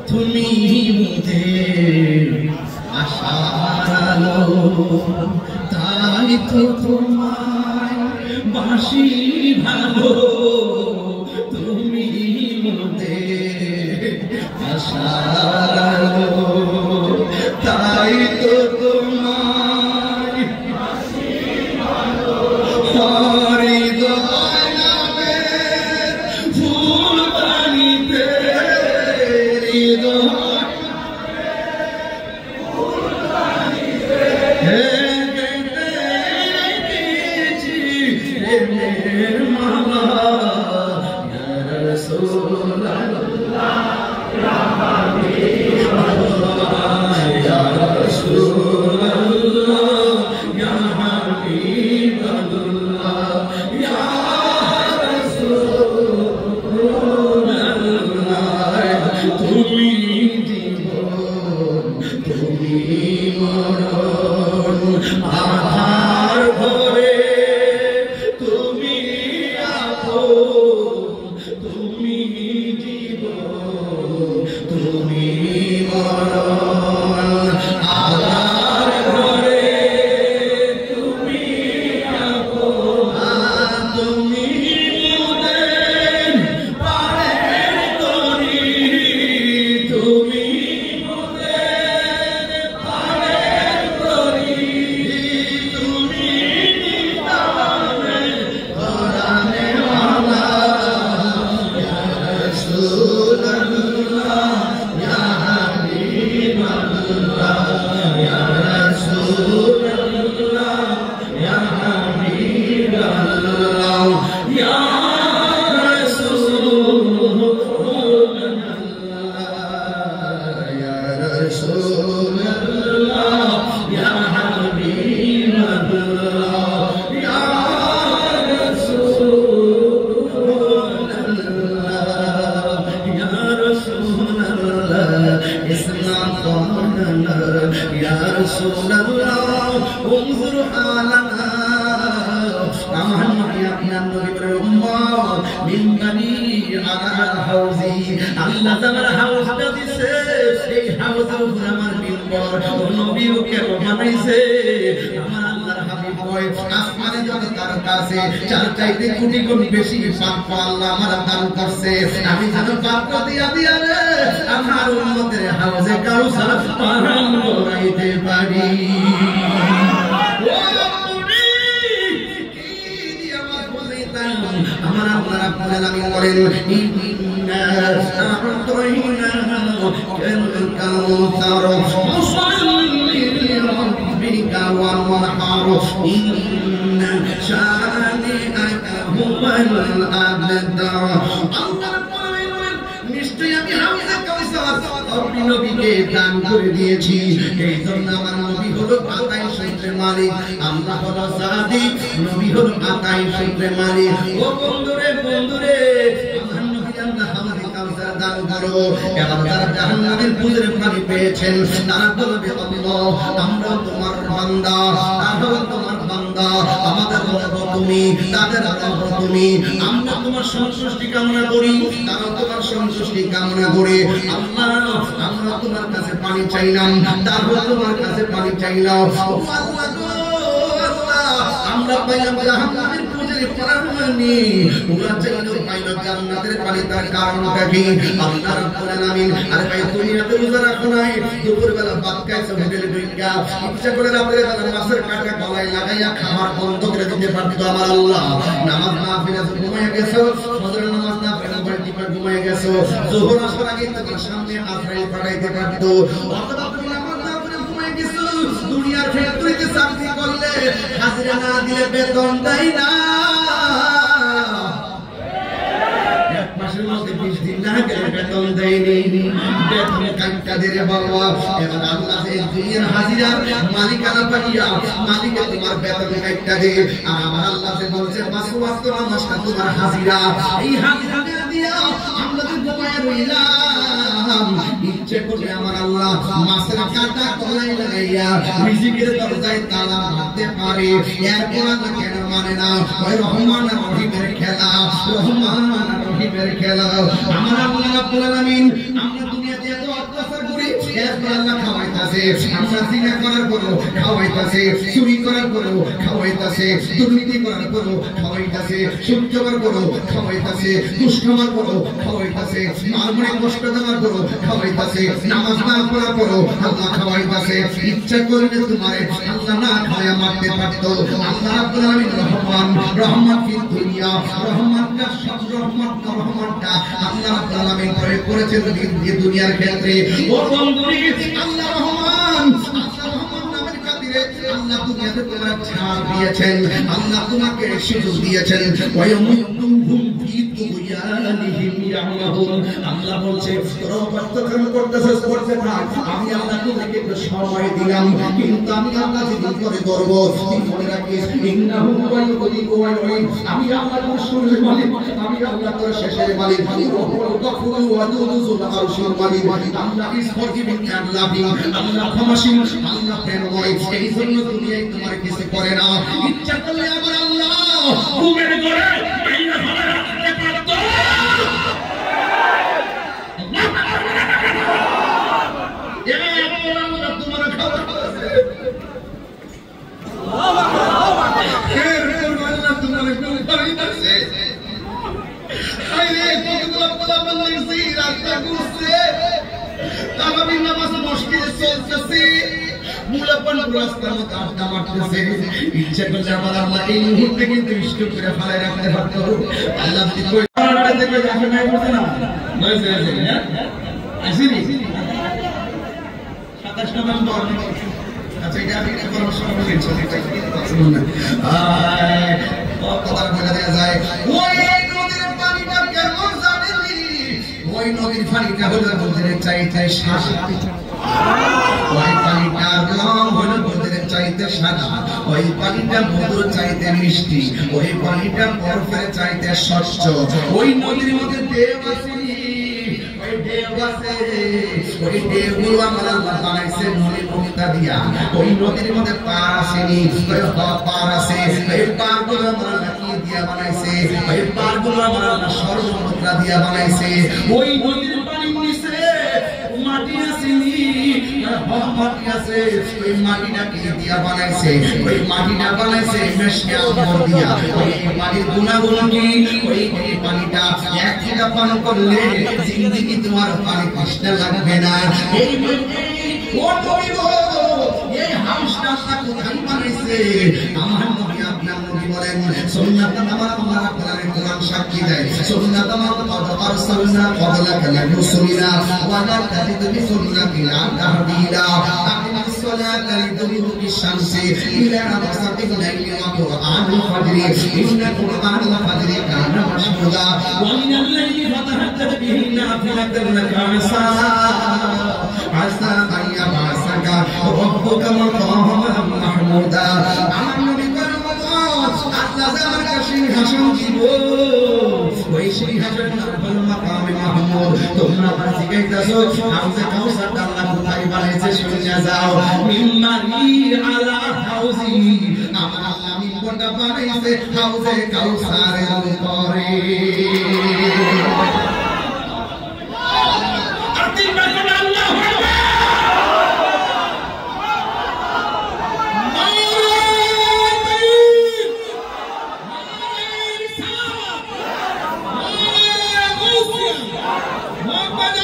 তুমি মোদের আশার আলো, তাই তো তোমায় বাসি ভালো, তুমি মোদের আশার আলো, তাই তো তোমায় বাসি ভালো। হৃদয় নামের ফুল বানিতে, হৃদয় আধার ভরে তুমি আপন, তুমি জীবন, তুমি মরণ। আধার ভরে তুমি আপন, তুমি মোদের পারের তরি, তুমি আল্লাহ তাআলা হাউজটা দিছে, এই হাউজের উপরে আমার মিম্বর, নবীও কেন বানাইছে? আমার আল্লাহর হাবিব কয় আসমানে যত তারকা আছে চার চাইতে কোটি গুণ বেশি পাপ আল্লাহ আমার দান করছে, আমি যেন পাপ দিয়া দিয়া রে আমার উম্মতের হাউজে কাউসার পান করাইতে পারি। আমার আল্লাহ রাব্বুল আলামিন বলেন ইন্না আ'তাইনাকাল কাউসার ফাসাল্লি লিরাব্বিকা ওয়ানহার ইন্না শানিআকা হুয়াল আবতার। আল্লাহ রাব্বুল আলামিন নিশ্চয়ই আমি হাউজে কাউসার আপনি নবীকে দান করে দিয়েছি, এই জন্য আমার নবী হলো আতাই শরীফের মালিক, আল্লাহ হলো সাদিক, নবী হলো আতাই শরীফের মালিক। ও বন্ধুরে বন্ধুরে, আমার নবী আল্লাহ হাউজে কাউসার দান করো, এবার যারা জাহান্নামের পুজোর পানি পেয়েছেন তারা বলবে আল্লাহ আমরা তোমার বান্দা, তারা তোমার বান্দা, আমাদের রব তুমি, তাদের রব তুমি, আমরা তোমার সন্তুষ্টি কামনা করি, তারা তোমার সন্তুষ্টি কামনা করে। আল্লাহ আমরা তোমার কাছে পানি চাইলাম, তারপর তোমার কাছে পানি চাইলাম। আমরা পাইলাম জাহান্নামের পুজোর পানি, ওরা চাইলো পাইলো জান্নাতের পানি, তার কারণটা কি? আল্লাহ রাব্বুল আলামিন আরে ভাই দুনিয়াতে রোজা রাখো নাই, দুপুরবেলা ভাত খাইছো হোটেলে ঢুইকা, ইচ্ছা করে রাতের বেলা মাছের কাঁটা গলায় লাগাইয়া খাবার বন্ধ করে দিতে পারতো আমার আল্লাহ। নামাজ না পড়ে ঘুমায় গেছো, ফজরের নামাজ না পড়ে বাড়িতে ঘুমায় গেছো, যোহর আসর আগে তোমার সামনে আজরাইল পাঠাইতে পারতো, অথবা তুমি নামাজ না পড়ে ঘুমায় গেছো, দুনিয়ার ফ্যাক্টরিতে চাকরি করলে হাজিরা না দিলে বেতন দেয় না, এক মাসের মধ্যে 20 দিন না গেলে বেতন দেয়নি, বেতন কাটটা দিলে বাবা। এবার আল্লাহ এই দুনিয়ার হাজিরার মালিকানা পাইয়া মালিকে তোমার বেতন কাটটা দে, আর আমার আল্লাহ যে বলছে পাঁচ ওয়াক্ত নামাজটা তোমার হাজিরা, এই হাজিরা দিয়া আমরা যে ঘুমায় রইলাম, ইচ্ছে করে আমার আল্লাহ মাছের কাঁটা গলায় লাগাইয়া রিজিকের দরজায় তালা মারতে পারে, এরপর আল্লাহ কেন মানে না? ওই রহমান আর রহিমের খেলা, রহমান আর রহিমের খেলা। আমার আল্লাহ রাব্বুল আলামিন আমরা দুনিয়াতে এত এরপর আল্লাহ খাওয়াইতাছে আমরা জিনা করার পরও খাওয়াইতাছে চুরি করার পরও খাওয়াইতাছে দুর্নীতি করার পরও খাওয়াইতাছে সুদ খাওয়ার পরও খাওয়াইতাছে ঘুষ খাওয়ার পরও খাওয়াইতাছে মালমনে কষ্ট দেওয়ার পরও খাওয়াইতাছে নামাজ না পড়ার পরও আল্লাহ খাওয়াইতাছে ইচ্ছা করলে তোমারে আল্লাহ না খাওয়া মারতে পারতো আল্লাহ রাব্বুল আলামিন রহমান রহমান ফিদ দুনিয়া রহমানটা সব রহমানটা আল্লাহ রাব্বুল আলামিন প্রয়োগ করেছেন এই দুনিয়ার ক্ষেত্রে ও বন্ধুরি আল্লাহ রহমান নামের খাতিরে আল্লাহ দুনিয়াতে তোমার ছাড় দিয়েছেন আল্লাহ তোমাকে সুযোগ দিয়েছেন ওয়ায়ামুতুহুম ফি তুগয়ানিহিম ইয়ামাহুন আল্লাহ বলছে তোরা অপরাধ করতেছিস করতে থাক আমি আল্লাহ তোদেরকে একটু সময় দিলাম কিন্তু আমি আল্লাহ যেদিন করে করব তুই মনে রাখিস ইন্নাহু ওয়াইয়ুদি ওয়াইয়ুই আমি আল্লাহ তোর শুরুর মালিক আমি আল্লাহ তোর শেষের মালিক রহমান গফুর ওয়াদুদু যুল আরশির মালিক আল্লাহ ইজ ফরগিভিং এন্ড লাভিং আল্লাহ ক্ষমাশীল আল্লাহ প্রেমময় এই জন্য দুনিয়ায় তোমার কিছু করে না ইচ্ছা করলে আমার আল্লাহ ঘুমের ঘরে এই না ভালো রাখতে পারতো ইচ্ছা করলে আমার আল্লাহ এই মুহূর্তে কিন্তু ইষ্ট করে ফেলায় রাখতে পারতো আল্লাহ আচ্ছা এটা আমি পরামর্শ ওই নদীর পানিটা হলো বলতে চাইতে ওই পানিটার রং হলো বলতে চাইতে সাদা ওই পানিটা মধুর চাইতে মিষ্টি ওই পানিটা বরফের চাইতে স্বচ্ছ ওই নদীর মধ্যে দেব আছে ওই দেব আছে ওই দেবগুলো আমার আল্লাহ বানাইছে নদীর মুক্তা দিয়া ওই নদীর মধ্যে পার আসেনি ওই পার আছে ওই পারগুলো আমার আল্লাহ কি দিয়া বানাইছে ওই পারগুলো আমার আল্লাহ স্বর্ণ মুদ্রা দিয়া বানাইছে ওই নদীর পানির নিচে মাটি আসেনি মাটি আছে ওই মাটিটা কি দিয়া বানাইছে ওই মাটিটা বানাইছে মেশিয়া আমর দিয়া ওই পানির গুণাগুণ কি ওই পানিটা এক ফোঁটা পান করলে জিন্দেগি তোমার পানি তৃষ্ণা লাগবে না এই ও নবী গো এই হাউসটা কোথায় বানাইছে আমার নবী আপনার নবী বলেন সুন্নাত আমার আল্লাহ রাব্বুল আলামিন কোরআন সাক্ষী দেয় সুন্নাত আমার কদ আরসালনা ক্বাবলাকা লিরুসুলিনা ওয়া লা তাজিদু বিসুন্নাতিনা তাহদিলা আকিমিস সালাতা লিদুলুকি শামসি ইলা মাসাকিল লাইলি ওয়া কুরআনুল ফাজরি ইন্না কুরআনুল ফাজরি কানা মাশহুদা ওয়া মিনাল লাইলি ফাতাহাজ্জাদ বিহি নাফিলাতান লাকা আসা আইয়া বাসাকা রব্বুকা মাকামান মাহমুদা আমার নবী আল্লাহ আমার কাছে সিংহাসন দিব ওই সিংহাসন নাম মাকামে মাহমুদ তোমরা আমার জিজ্ঞাসাছো হাউজে কাউসার আল্লাহ কোথায় বানাইছে শুনে যাও মিম্মারি আলা হাউজি আমার আল্লাহ মিম্বরটা বানাইছে হাউজে কাউসারের উপরে আর তিন বার আল্লাহু আকবার Muhammad